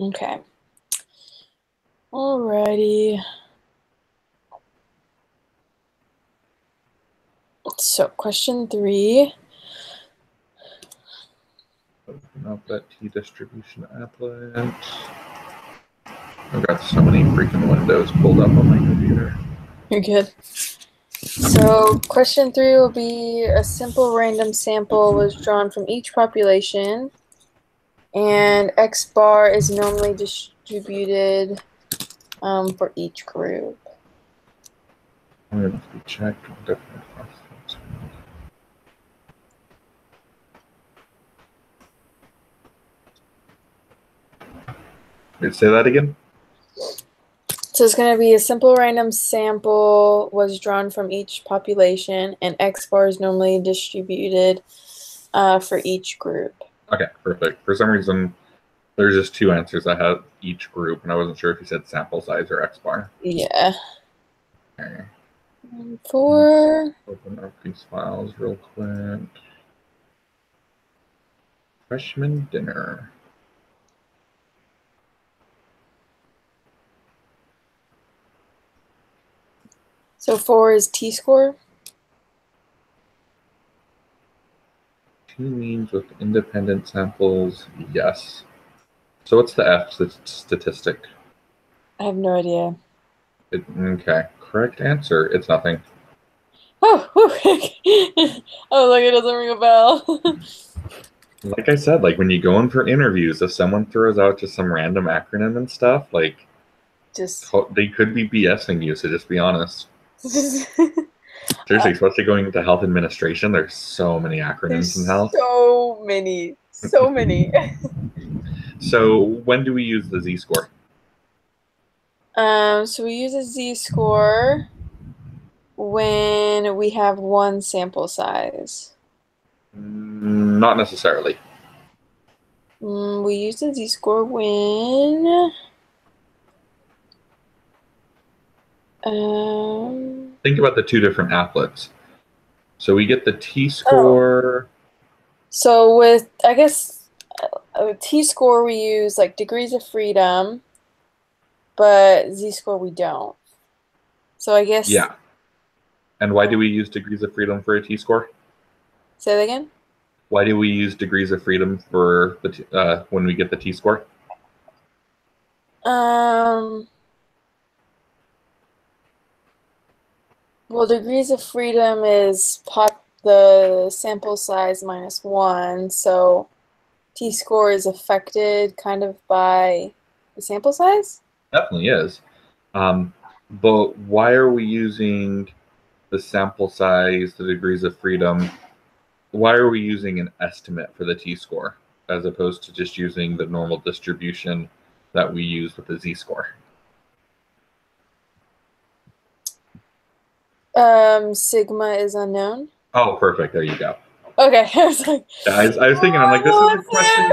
Okay. Alrighty. So, question 3. Open up that T distribution applet. I've got so many freaking windows pulled up on my computer. You're good. So, question 3 will be a simple random sample was drawn from each population, and X bar is normally distributed for each group. I'm going to have to check. Definitely. Say that again? So it's going to be a simple random sample was drawn from each population, and X bar is normally distributed for each group. Okay, perfect. For some reason, there's just 2 answers I had each group, and I wasn't sure if you said sample size or X bar. Yeah. Okay. 4. Let's open up these files real quick. Freshman dinner. So 4 is t-score. 2 means with independent samples, yes. So what's the F statistic? I have no idea. Okay, correct answer. It's nothing. Oh, oh, like it doesn't ring a bell. Like I said, like when you go in for interviews, if someone throws out just some random acronym and stuff, like Just they could be BSing you. So just be honest. Seriously, especially going into health administration, there's so many acronyms in health. So many. So many. So when do we use the Z-score? So we use a z-score when we have one sample size. Not necessarily. We use the z-score when Think about the 2 different applets. So we get the T-score. So with, I guess, t-score we use like degrees of freedom, but z-score we don't. So I guess. Yeah. And why do we use degrees of freedom for a T-score? Say that again? Why do we use degrees of freedom for the when we get the T-score? Well, degrees of freedom is the sample size minus 1, so t-score is affected kind of by the sample size? Definitely is. But why are we using the sample size, the degrees of freedom? Why are we using an estimate for the T-score as opposed to just using the normal distribution that we use with the Z-score? Sigma is unknown. Oh, perfect. There you go. Okay, I was like, Yeah, I was thinking, I'm like, this is a question.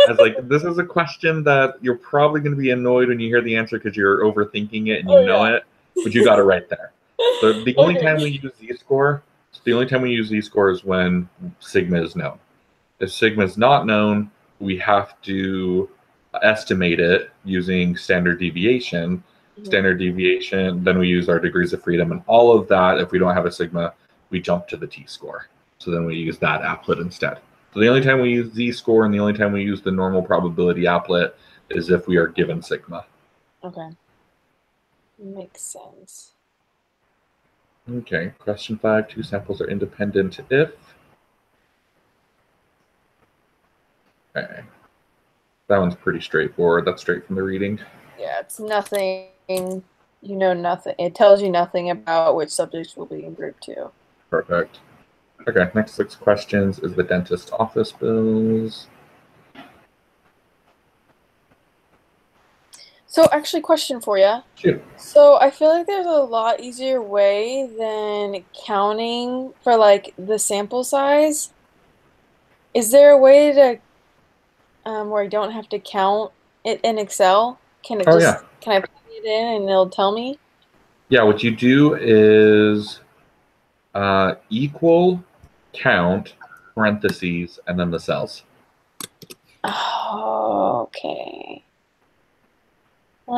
I was like, this is a question that you're probably going to be annoyed when you hear the answer because you're overthinking it and you know it, but you got it right there. So the only time we use Z-score, is when sigma is known. If sigma is not known, we have to estimate it using standard deviation. Standard deviation, then we use our degrees of freedom, and all of that. If we don't have a sigma, we jump to the t-score. So then we use that applet instead. So the only time we use z-score and the only time we use the normal probability applet is if we are given sigma. Okay. Makes sense. Okay, question 5. 2 samples are independent if. Okay. That one's pretty straightforward. That's straight from the reading. Yeah, it's nothing. You know nothing. It tells you nothing about which subjects will be in group 2. Perfect. Okay, next 6 questions is the dentist office bills. So actually, question for you. Shoot. So I feel like there's a lot easier way than counting for like the sample size. Is there a way to where I don't have to count it in Excel? Can I put it in and it'll tell me? Yeah, what you do is equal, count, parentheses, and then the cells. Oh, okay.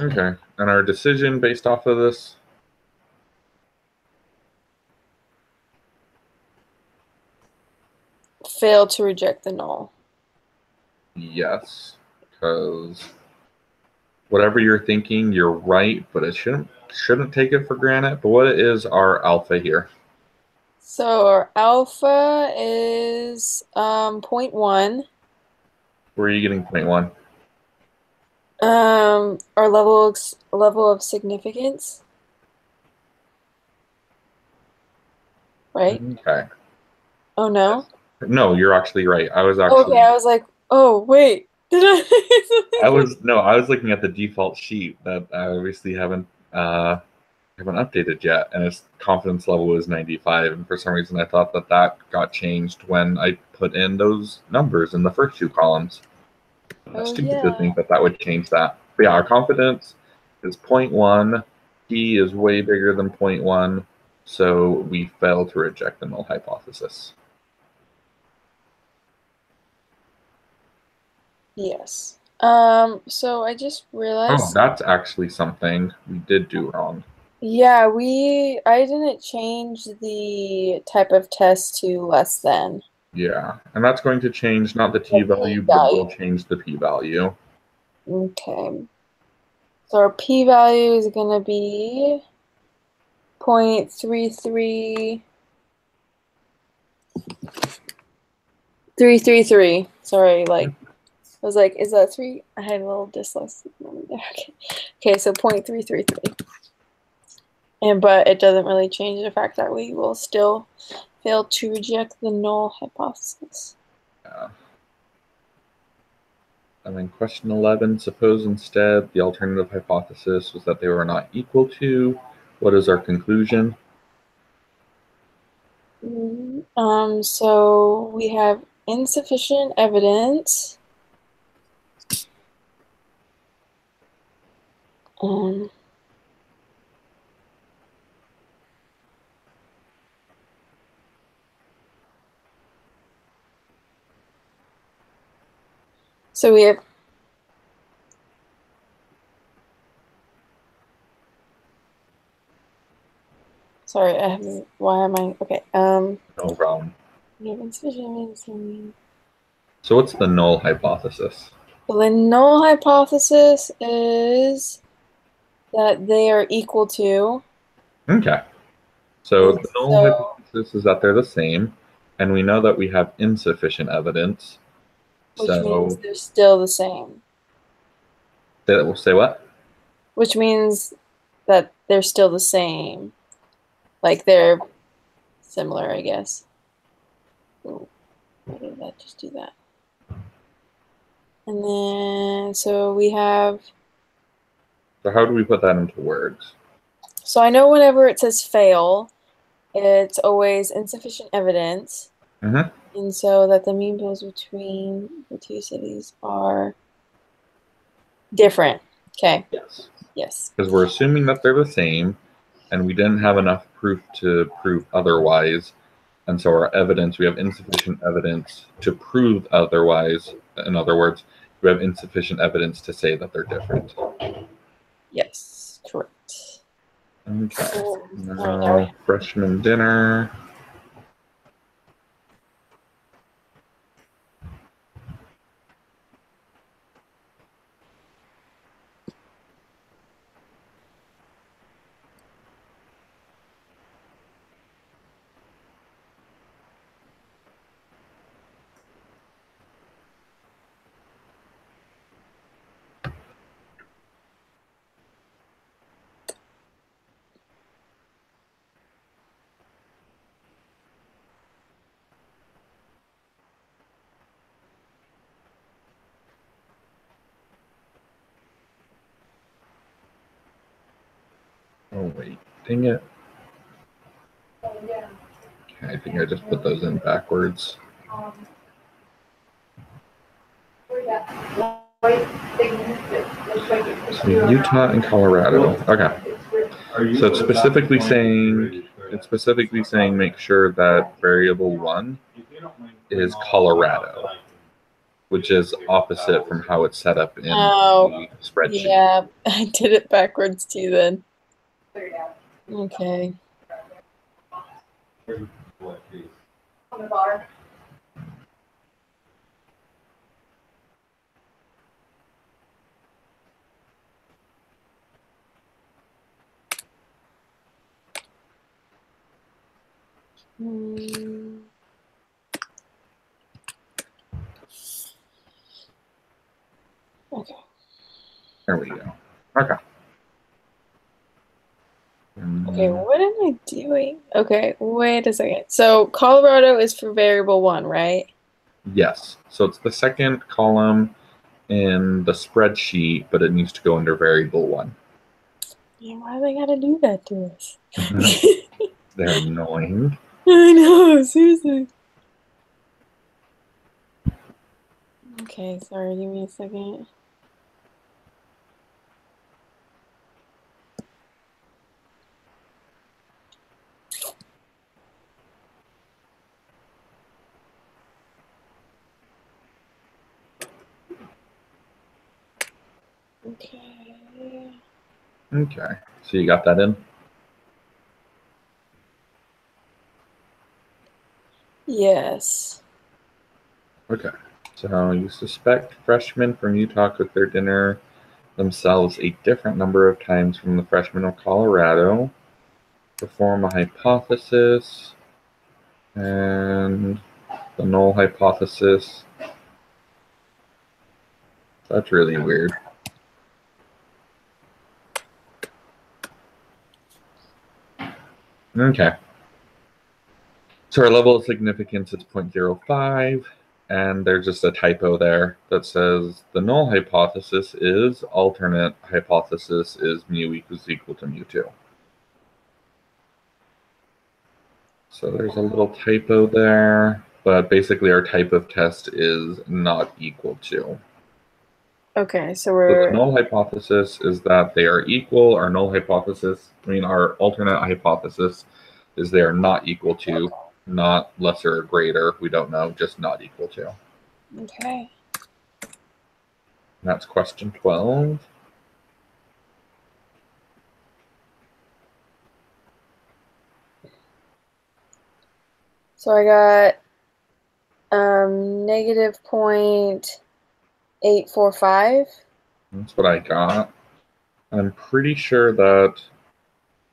Okay. And our decision based off of this? Fail to reject the null. Yes. Because whatever you're thinking, you're right, but it shouldn't take it for granted. But what is our alpha here? So our alpha is 0.1. Where are you getting 0.1? Our level of significance, right? Okay. Oh no. No, you're actually right. Okay, I was like, oh wait, did I I? was no, I was looking at the default sheet that I obviously haven't updated yet, and its confidence level is 95. And for some reason, I thought that that got changed when I put in those numbers in the first two columns. Oh Stupid to yeah. think that that would change that. But yeah, our confidence is 0.1. P is way bigger than 0.1, so we fail to reject the null hypothesis. Yes. So I just Oh, realized, that's actually something we did do wrong. yeah, I didn't change the type of test to less than Yeah, and that's going to change not the the t-value, but it p-value. will change the p-value. Okay. So our p-value is gonna be 0.33333. Sorry, like I was like, is that three? I had a little dyslexic moment there. Okay. Okay, so 0.333. And but it doesn't really change the fact that we will still fail to reject the null hypothesis. Yeah. And then question 11, suppose instead the alternative hypothesis was that they were not equal to. What is our conclusion? So we have insufficient evidence. Um, so we have sorry, I have why am I okay. No problem. We have insufficient evidence. So what's the null hypothesis? So the null hypothesis is that they are equal to, Okay. So and the null so hypothesis is that they're the same, and we know that we have insufficient evidence. which means So they're still the same. that will say what? Which means that they're still the same. Like they're similar, I guess. Ooh, why did that just do that? And then, so we have, So how do we put that into words? so I know whenever it says fail, it's always insufficient evidence. Mm-hmm. And so that the mean bills between the two cities are different. Okay. Yes. Yes. Because we're assuming that they're the same, and we didn't have enough proof to prove otherwise. And so our evidence, we have insufficient evidence to prove otherwise. In other words, we have insufficient evidence to say that they're different. Yes. Correct. Okay. All right, now we Now, freshman dinner. Oh, wait. Dang it. Okay, I think I just put those in backwards. So Utah and Colorado. Okay. So it's specifically saying make sure that variable one is Colorado. which is opposite from how it's set up in Oh, the spreadsheet. yeah. I did it backwards too then. Okay. Hmm. Okay. There we go. Okay. Okay, what am I doing? Okay, wait a second. So Colorado is for variable one, right? Yes. So it's the second column in the spreadsheet, but it needs to go under variable one. Yeah, why do they gotta do that to us? They're annoying. I know, seriously. Okay, sorry, give me a second. Okay. Okay. So you got that in? Yes. Okay. So you suspect freshmen from Utah cooked their dinner themselves a different number of times from the freshmen of Colorado. Perform a hypothesis, and the null hypothesis. That's really weird. Okay. So our level of significance is 0.05, and there's just a typo there that says the null hypothesis is alternate hypothesis is mu equal to mu2. So there's a little typo there, but basically our type of test is not equal to. Okay, so So the we're null hypothesis is that they are equal. Our null hypothesis, our alternate hypothesis is they are not equal to, not lesser or greater. We don't know, just not equal to. okay. That's question 12. So I got negative 0.845. That's what I got. I'm pretty sure that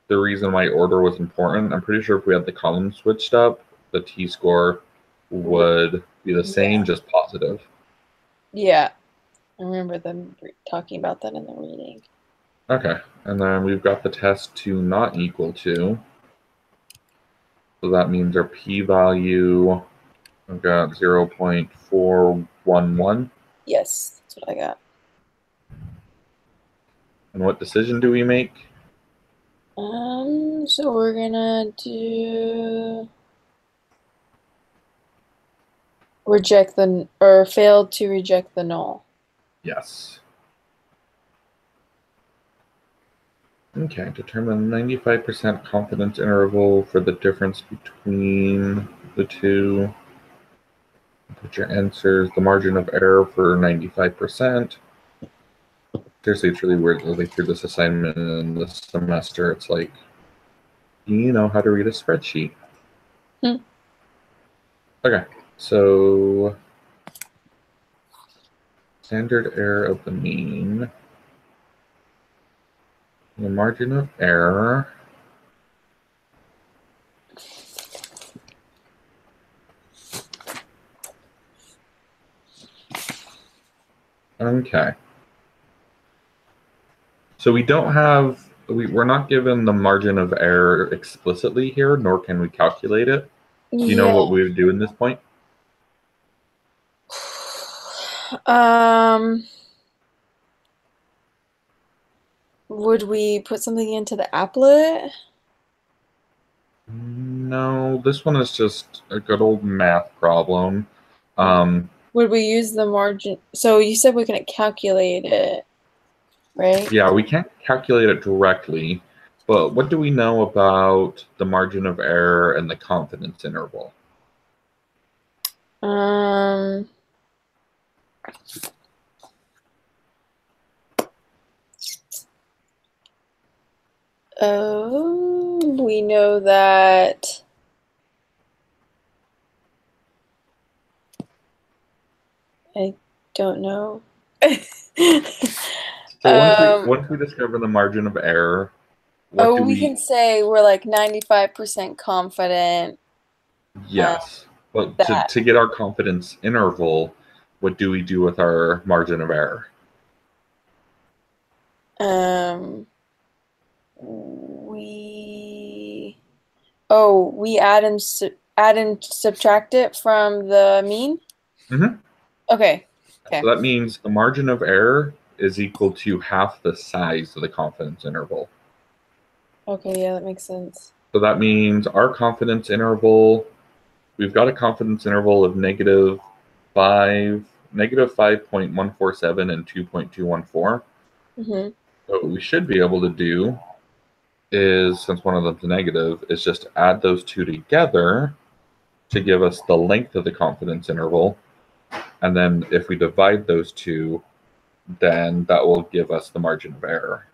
the reason why order was important, I'm pretty sure if we had the columns switched up, the t-score would be the same, Yeah. just positive. Yeah. I remember them talking about that in the reading. Okay, and then we've got the test to not equal to. So that means our p-value, I've got 0.411. Yes, that's what I got. And what decision do we make? So we're gonna do reject the or fail to reject the null. Yes. Okay, determine 95% confidence interval for the difference between the two. Put your answers, the margin of error for 95%. Seriously, it's really weird that they threw this assignment in this semester. It's like, you know how to read a spreadsheet. Hmm. Okay, so standard error of the mean. The margin of error. Okay. So we don't have, we're not given the margin of error explicitly here, nor can we calculate it. Do you know Yeah. what we would do in this point? Um, would we put something into the applet? No, this one is just a good old math problem. Um, Would we use the margin? So you said we couldn't calculate it, right? yeah, we can't calculate it directly, but what do we know about the margin of error and the confidence interval? Um, We know that I don't know. So once we discover the margin of error, what do we we? can say we're like 95% confident. Yes. Well, That to get our confidence interval, what do we do with our margin of error? we we add and subtract it from the mean. Mm-hmm. Okay. So that means the margin of error is equal to half the size of the confidence interval. Okay, yeah, that makes sense. So that means our confidence interval, we've got a confidence interval of negative 5.147 and 2.214. Mm-hmm. So what we should be able to do is, since one of them's negative, is just add those two together to give us the length of the confidence interval. And then if we divide those two, then that will give us the margin of error.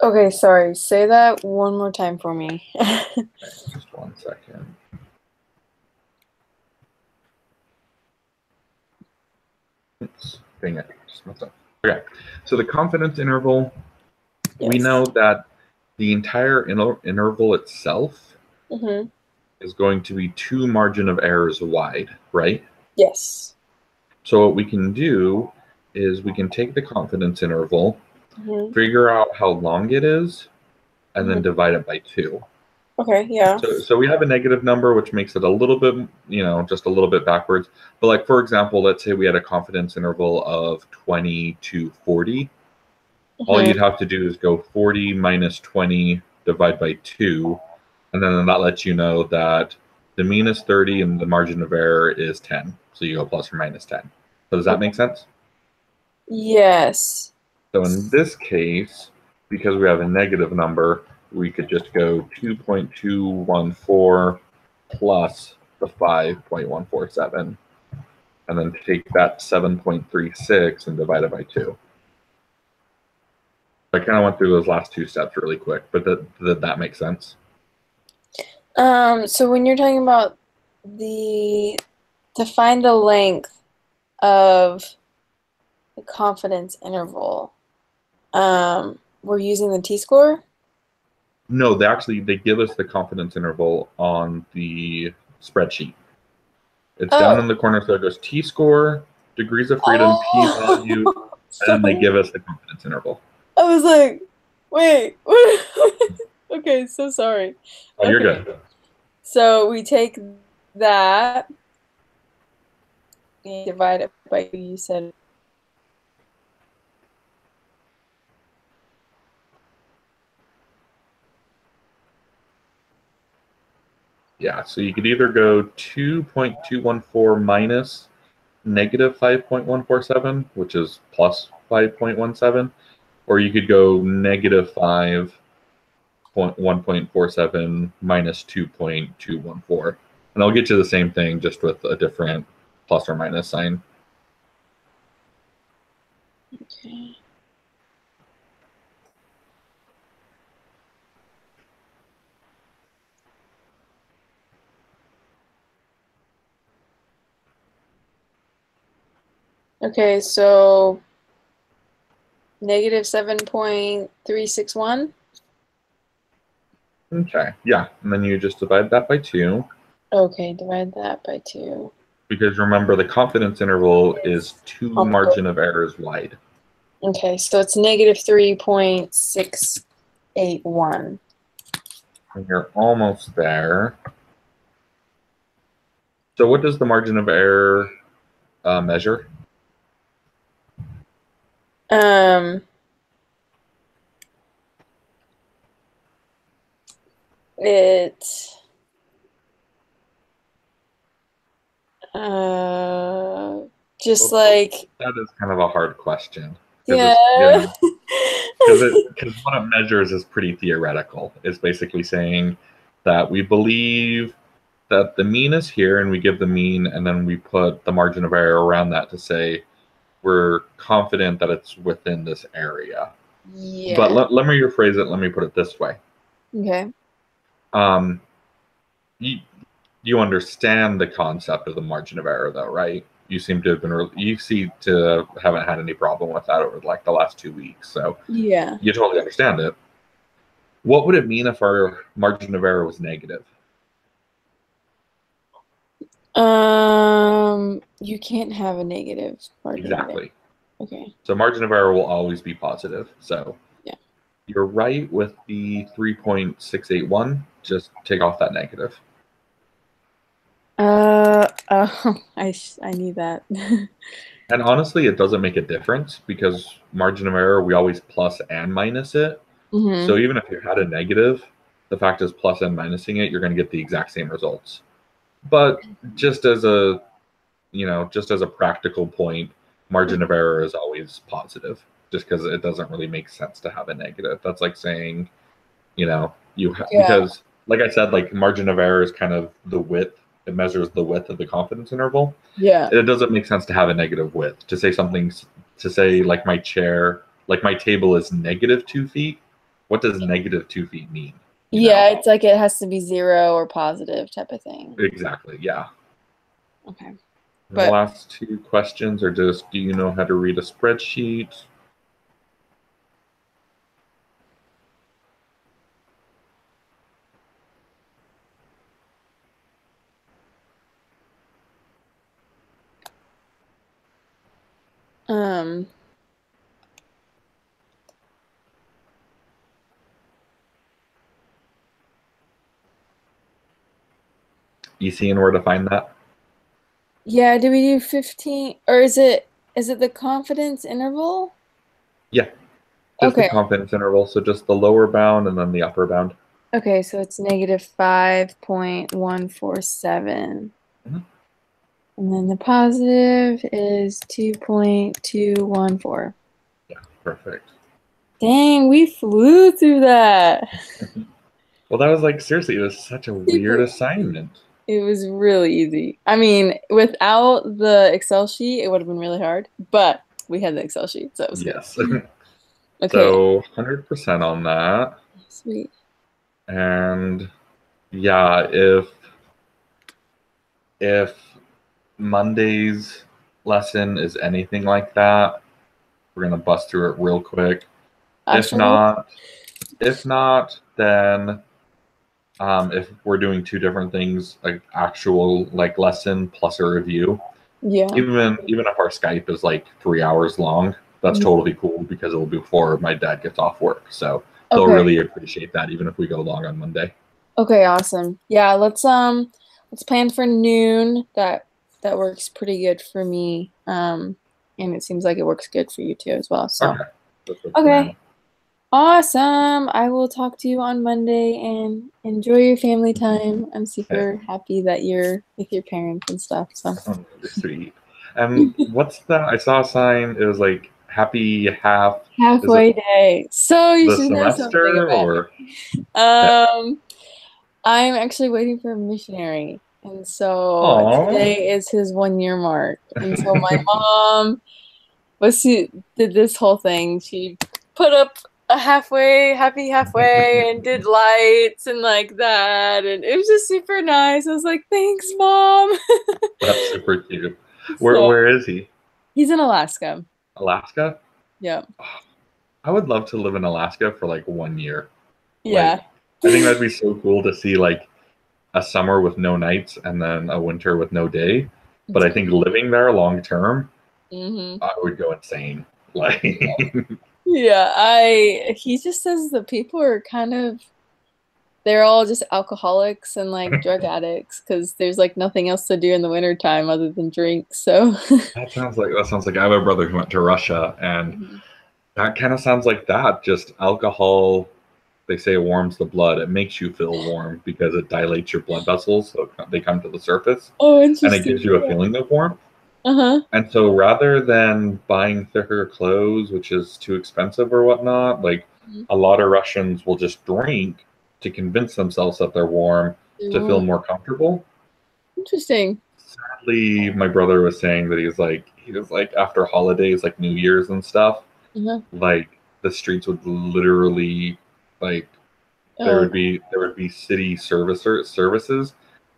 Okay, sorry. Say that one more time for me. Okay, just 1 second. Oops, dang it. Just messed up. Okay, so the confidence interval, we Yes. know that the entire interval itself Mm-hmm. is going to be 2 margin of errors wide, right? Yes. So what we can do is we can take the confidence interval, Mm-hmm. figure out how long it is, and then Mm-hmm. divide it by 2. Okay, yeah. So we have a negative number, which makes it a little bit, just a little bit backwards. But like, for example, let's say we had a confidence interval of 20 to 40. All Mm-hmm. you'd have to do is go 40 minus 20 divide by 2. And then that lets you know that the mean is 30 and the margin of error is 10. So you go plus or minus 10. So does that make sense? Yes. So in this case, because we have a negative number, we could just go 2.214 plus the 5.147, and then take that 7.36 and divide it by 2. I kind of went through those last two steps really quick, but did that make sense? So when you're talking about the to find the length of the confidence interval, we're using the t-score? No, they give us the confidence interval on the spreadsheet. It's down in Oh. the corner, so it goes t-score, degrees of freedom, p-value, Oh. and then they Sorry. give us the confidence interval. I was like, wait. What? Okay, so sorry. Oh, you're Okay. good. So we take that and divide it by you said. Yeah, so you could either go 2.214 minus negative 5.147, which is plus 5.17, or you could go negative 5.1.47 minus 2.214. And I'll get you the same thing, just with a different plus or minus sign. Okay. Okay, so negative 7.361. Okay, yeah, and then you just divide that by 2. Okay, divide that by 2. Because remember, the confidence interval is 2 margin of errors wide. Okay, so it's negative 3.681. And you're almost there. So what does the margin of error measure? Um, it uh just Well, like that is kind of a hard question because yeah. it's because what it measures is pretty theoretical. It's basically saying that we believe that the mean is here, and we give the mean, and then we put the margin of error around that to say we're confident that it's within this area. But Yeah. let me rephrase it. Let me put it this way. Okay. Um, you, you understand the concept of the margin of error, though, right? You seem to have been you seem to haven't had any problem with that over like the last 2 weeks, so Yeah. you totally understand it. What would it mean if our margin of error was negative? You can't have a negative margin of error. Exactly. Okay. So margin of error will always be positive. So Yeah. you're right with the 3.681. Just take off that negative. I need that. And honestly, it doesn't make a difference because margin of error, we always plus and minus it. Mm-hmm. So even if you had a negative, the fact is plus and minusing it, you're going to get the exact same results. But just as a, just as a practical point, margin of error is always positive just because it doesn't really make sense to have a negative. That's like saying, Yeah. because like I said, like margin of error is kind of the width. It measures the width of the confidence interval. Yeah. It doesn't make sense to have a negative width. To say like my chair, like my table is -2 feet. What does -2 feet mean? You Yeah, know? it's like it has to be 0 or positive type of thing. Exactly. Yeah. Okay. And the But last two questions are just, do you know how to read a spreadsheet? um You seeing where to find that? yeah, do we do 15 or is it the confidence interval? Yeah, just the Okay. confidence interval. So just the lower bound and then the upper bound. Okay, so it's -5.147. Mhm. And then the positive is 2.214. Yeah, perfect. Dang, we flew through that. Well, that was like seriously, it was such a weird Super. assignment. It was really easy. I mean, without the Excel sheet, it would have been really hard, but we had the Excel sheet, so it was good. Yes. Okay, So 100% on that. sweet. And yeah, if Monday's lesson is anything like that, we're gonna bust through it real quick. If Awesome. not, then if we're doing two different things, like actual like lesson plus a review, Yeah. even if our Skype is like 3 hours long, that's totally cool because it'll be before my dad gets off work. So they'll Okay. really appreciate that, even if we go long on Monday. Okay, awesome. Yeah, let's plan for noon. That works pretty good for me. And it seems like it works good for you too as well. So, Okay, that's the plan. okay. Awesome. I will talk to you on Monday and enjoy your family time. I'm Okay, super happy that you're with your parents and stuff. So, really sweet. And what's that? I saw a sign. It was like happy half. Is it halfway day. So you the should know something semester about or? me. Okay. I'm actually waiting for a missionary. And so Aww. today is his 1 year mark. And so my mom she did this whole thing. She put up a happy halfway and did lights and like that. And it was just super nice. I was like, thanks, mom. That's super cute. Where So where is he? he's in Alaska. Alaska? Yeah. I would love to live in Alaska for like 1 year. Yeah. Like, I think that'd be so cool to see like a summer with no nights and then a winter with no day. But I think living there long term, Mm-hmm. I would go insane. Like, Yeah, he just says the people are kind of they're all just alcoholics and like drug addicts because there's like nothing else to do in the winter time other than drink. So that sounds like I have a brother who went to Russia, and Mhm. that kind of sounds like that. Just alcohol. They say it warms the blood. It makes you feel warm because it dilates your blood vessels, so they come to the surface, Oh, and it gives interesting. you a Yeah. feeling of warmth. Uh-huh. And so rather than buying thicker clothes, which is too expensive or whatnot, like Mhm. a lot of Russians will just drink to convince themselves that they're warm to feel Ooh. more comfortable. Interesting. Sadly, my brother was saying that he was like after holidays, like New Year's and stuff, Uh-huh. like the streets would literally like Oh, there would be city services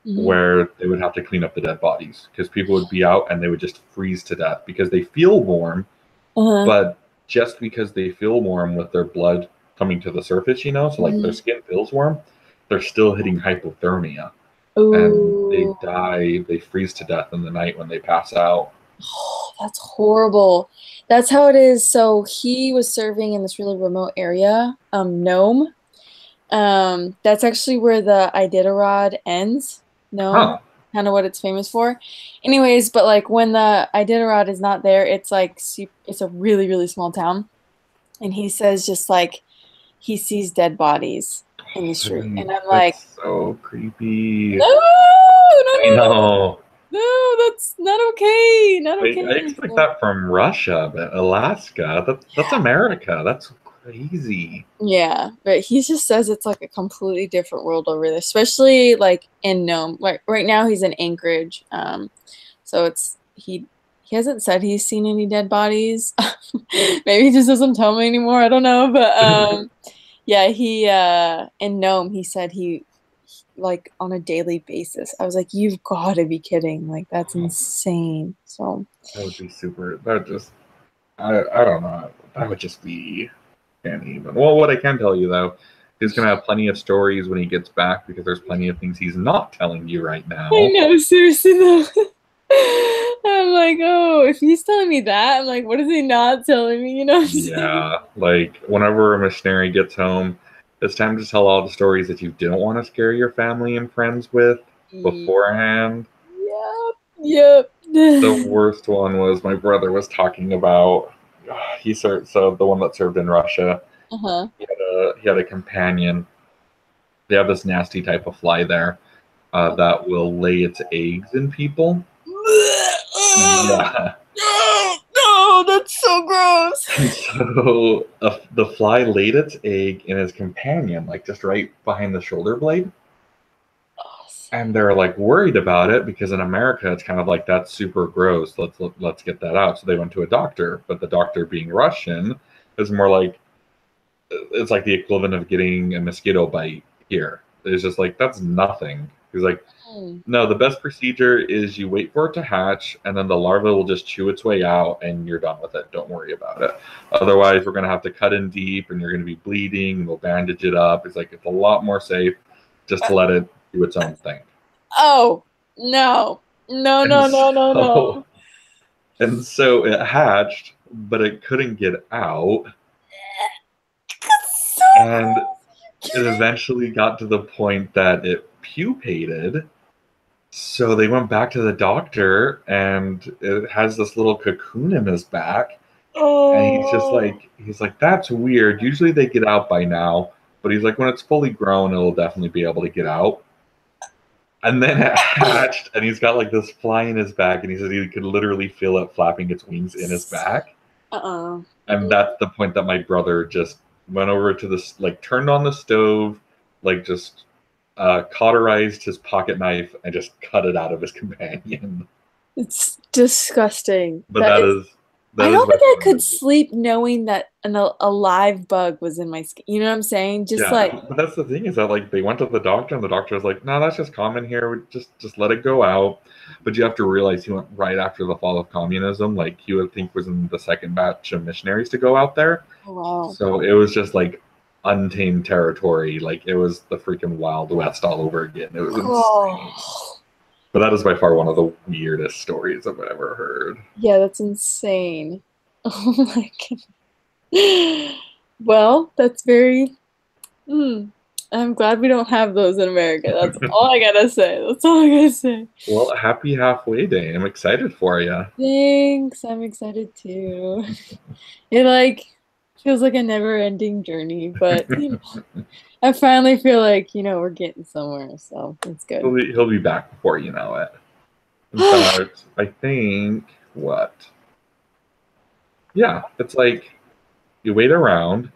mhm. where they would have to clean up the dead bodies because people would be out and they would just freeze to death because they feel warm, Uh-huh. but just because they feel warm with their blood coming to the surface, so like their Mhm. skin feels warm, they're still hitting hypothermia and they Ooh. die, they freeze to death in the night when they pass out. Oh, that's horrible. That's how it is. So he was serving in this really remote area, Nome. That's actually where the Iditarod ends. Nome, Huh. kind of what it's famous for. Anyways, but like when the Iditarod is not there, it's like it's a really, really small town. And he says just like he sees dead bodies in the street. And I'm like, That's so creepy. no, no, I no, no, know. no, that's not okay. Not I okay. expect So, that from Russia, but Alaska, that's America. That's crazy. yeah, but he just says it's like a completely different world over there, especially like in Nome. Like right now he's in Anchorage. So he hasn't said he's seen any dead bodies. Maybe he just doesn't tell me anymore. I don't know. But yeah, he in Nome he said he like on a daily basis. I was like, you've got to be kidding. Like that's insane. So That would be super. That would just, I don't know. That would just be can't even. Well, what I can tell you though, he's gonna have plenty of stories when he gets back because there's plenty of things he's not telling you right I now. know, seriously though. I'm like, oh, if he's telling me that, I'm like, what is he not telling me? You know what I'm saying? Yeah, like whenever a missionary gets home, it's time to tell all the stories that you didn't want to scare your family and friends with beforehand. Yep, The yep. worst one was my brother was talking about he served so the one that served in Russia. Uh-huh. He had a companion. They have this nasty type of fly there that will lay its eggs in people. Yeah. No, no, that's so gross. And so the fly laid its egg in his companion, like just right behind the shoulder blade. And they're like worried about it because in America it's kind of like that's super gross. Let's get that out. So they went to a doctor, but the doctor being Russian is more like it's like the equivalent of getting a mosquito bite here. It's just like that's nothing. He's like, Hmm. no, the best procedure is you wait for it to hatch, and then the larva will just chew its way out, and you're done with it. Don't worry about it. Otherwise, we're gonna have to cut in deep, and you're gonna be bleeding. And we'll bandage it up. It's like it's a lot more safe just to let it do its own thing. Oh, no. No, And no, no, no, so no. and so it hatched, but it couldn't get out, That's so and gross. it eventually got to the point that it pupated. So they went back to the doctor, and it has this little cocoon in his back. And Oh. he's like, that's weird. Usually they get out by now, but he's like, when it's fully grown, it'll definitely be able to get out. And then it hatched, and he's got like this fly in his back, and he said he could literally feel it flapping its wings in his back. Uh-uh. And that's the point that my brother just went over to this, like turned on the stove, like just cauterized his pocket knife and just cut it out of his companion. It's disgusting. But that is I that is don't by think I far could sleep knowing that a live bug was in my skin. You know what I'm saying? Just like, yeah. But that's the thing is that like they went to the doctor and the doctor was like, no, that's just common here. Just let it go out. But you have to realize he went right after the fall of communism. Like he would think was in the second batch of missionaries to go out there. oh, wow. So it was just like untamed territory. Like it was the freaking Wild West all over again. It was insane. Oh, But that is by far one of the weirdest stories I've ever heard. yeah, that's insane. Oh my God. Well, that's very, mm, I'm glad we don't have those in America. That's all I gotta say. That's all I gotta say. Well, happy halfway day. I'm excited for you. Thanks. I'm excited too. It like feels like a never-ending journey, but I finally feel like, we're getting somewhere, so it's good. He'll be back before you know it. In fact, I think what? Yeah, it's like you wait around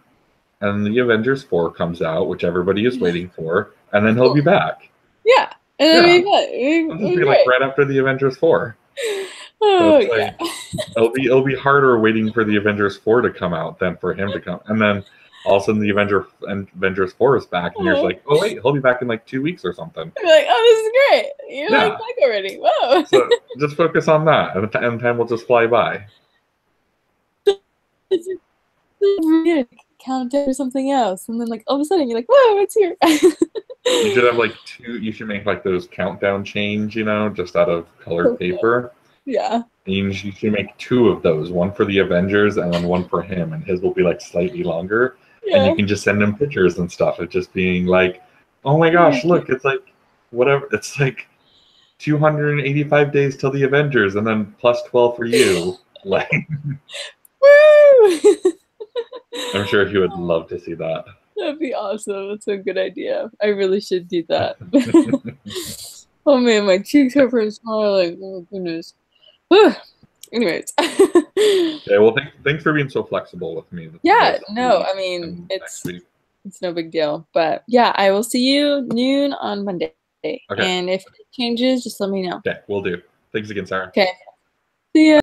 and the Avengers 4 comes out, which everybody is waiting for, and then he'll be Cool. back. Yeah. And it'll Yeah, be fun. It'll it'll just be be like great. right after the Avengers 4. So Oh it's yeah. like it'll be harder waiting for the Avengers 4 to come out than for him to come. And then all of a sudden the Avengers 4 is back and you're just Oh. like, "Oh wait, he'll be back in like 2 weeks or something." I'll be like, oh, this is great. You're like Yeah. back already. Whoa. So just focus on that and time will just fly by. It's just so weird. Count down or something else, and then like all of a sudden you're like, whoa, it's here. You should have like two. You should make like those countdown chains, just out of colored So cool. paper. Yeah. And you should make two of those, one for the Avengers and then one for him, and his will be like slightly longer. And you Yeah. can just send him pictures and stuff of just being like, "Oh my gosh, look, it's like whatever. It's like 285 days till the Avengers, and then plus 12 for you." Like, Woo! I'm sure he would love to see that. That'd be awesome. That's a good idea. I really should do that. Oh man, my cheeks hurt from smiling. Oh goodness. Whew. Anyways. Okay, well, thanks for being so flexible with me Yeah, this no, week I mean and next it's week. it's no big deal. But yeah, I will see you noon on Monday. Okay, And if it changes, just let me know. okay, we'll do. Thanks again, Sarah. Okay. See ya.